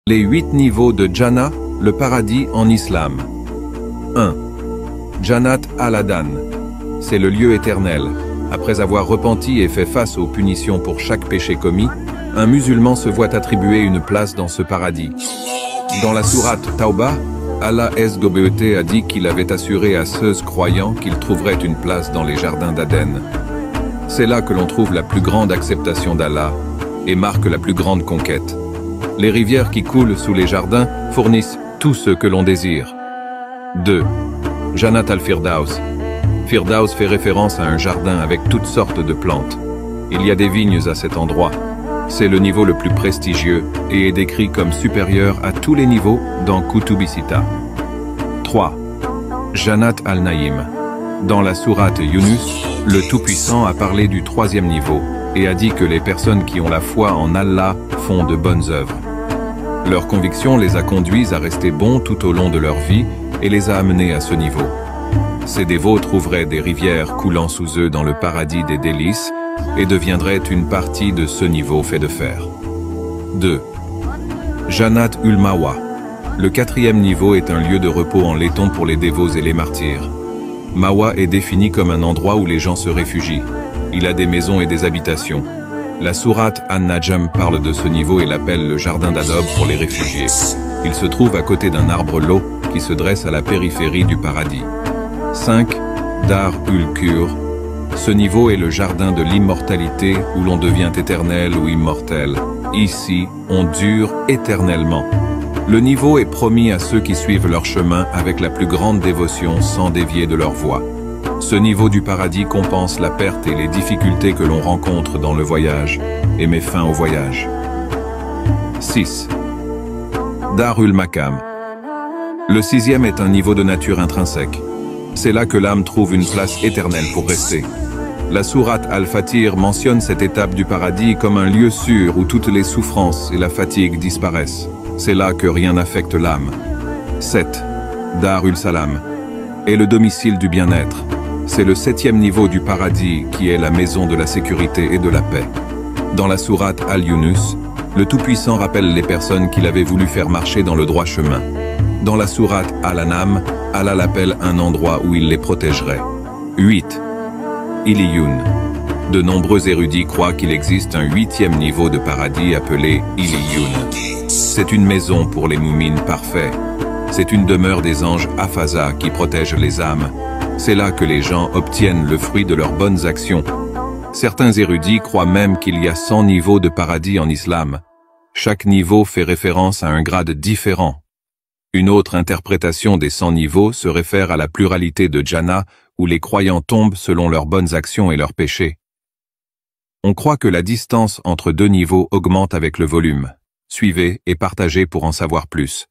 Les 8 niveaux de Jannah, le paradis en islam. 1. Jannat al-Adan. C'est le lieu éternel. Après avoir repenti et fait face aux punitions pour chaque péché commis, un musulman se voit attribuer une place dans ce paradis. Dans la sourate Tawbah, Allah SGBET a dit qu'il avait assuré à ceux croyants qu'ils trouveraient une place dans les jardins d'Aden. C'est là que l'on trouve la plus grande acceptation d'Allah et marque la plus grande conquête. Les rivières qui coulent sous les jardins fournissent tout ce que l'on désire. 2. Jannat al-Firdaus. Firdaus fait référence à un jardin avec toutes sortes de plantes. Il y a des vignes à cet endroit. C'est le niveau le plus prestigieux et est décrit comme supérieur à tous les niveaux dans Kutubi Sita. 3. Jannat al-Naïm. Dans la sourate Yunus, le Tout-Puissant a parlé du 3e niveau et a dit que les personnes qui ont la foi en Allah font de bonnes œuvres. Leur conviction les a conduits à rester bons tout au long de leur vie et les a amenés à ce niveau. Ces dévots trouveraient des rivières coulant sous eux dans le paradis des délices et deviendraient une partie de ce niveau fait de fer. 2. Jannat ul-Mawa. Le 4e niveau est un lieu de repos en laiton pour les dévots et les martyrs. Mawa est défini comme un endroit où les gens se réfugient. Il a des maisons et des habitations. La sourate An-Najm parle de ce niveau et l'appelle le jardin d'adobe pour les réfugiés. Il se trouve à côté d'un arbre lot qui se dresse à la périphérie du paradis. 5. Dar ul-Kur. Ce niveau est le jardin de l'immortalité où l'on devient éternel ou immortel. Ici, on dure éternellement. Le niveau est promis à ceux qui suivent leur chemin avec la plus grande dévotion sans dévier de leur voie. Ce niveau du paradis compense la perte et les difficultés que l'on rencontre dans le voyage et met fin au voyage. 6. Darul Makam. Le 6e est un niveau de nature intrinsèque. C'est là que l'âme trouve une place éternelle pour rester. La sourate Al-Fatir mentionne cette étape du paradis comme un lieu sûr où toutes les souffrances et la fatigue disparaissent. C'est là que rien n'affecte l'âme. 7. Darul Salam est le domicile du bien-être. C'est le 7e niveau du paradis qui est la maison de la sécurité et de la paix. Dans la sourate Al-Yunus, le Tout-Puissant rappelle les personnes qu'il avait voulu faire marcher dans le droit chemin. Dans la sourate Al-An'am, Allah l'appelle un endroit où il les protégerait. 8. Illiyun. De nombreux érudits croient qu'il existe un 8e niveau de paradis appelé Illiyun. C'est une maison pour les moumines parfaits. C'est une demeure des anges Hafaza qui protège les âmes. C'est là que les gens obtiennent le fruit de leurs bonnes actions. Certains érudits croient même qu'il y a 100 niveaux de paradis en islam. Chaque niveau fait référence à un grade différent. Une autre interprétation des 100 niveaux se réfère à la pluralité de Jannah où les croyants tombent selon leurs bonnes actions et leurs péchés. On croit que la distance entre 2 niveaux augmente avec le volume. Suivez et partagez pour en savoir plus.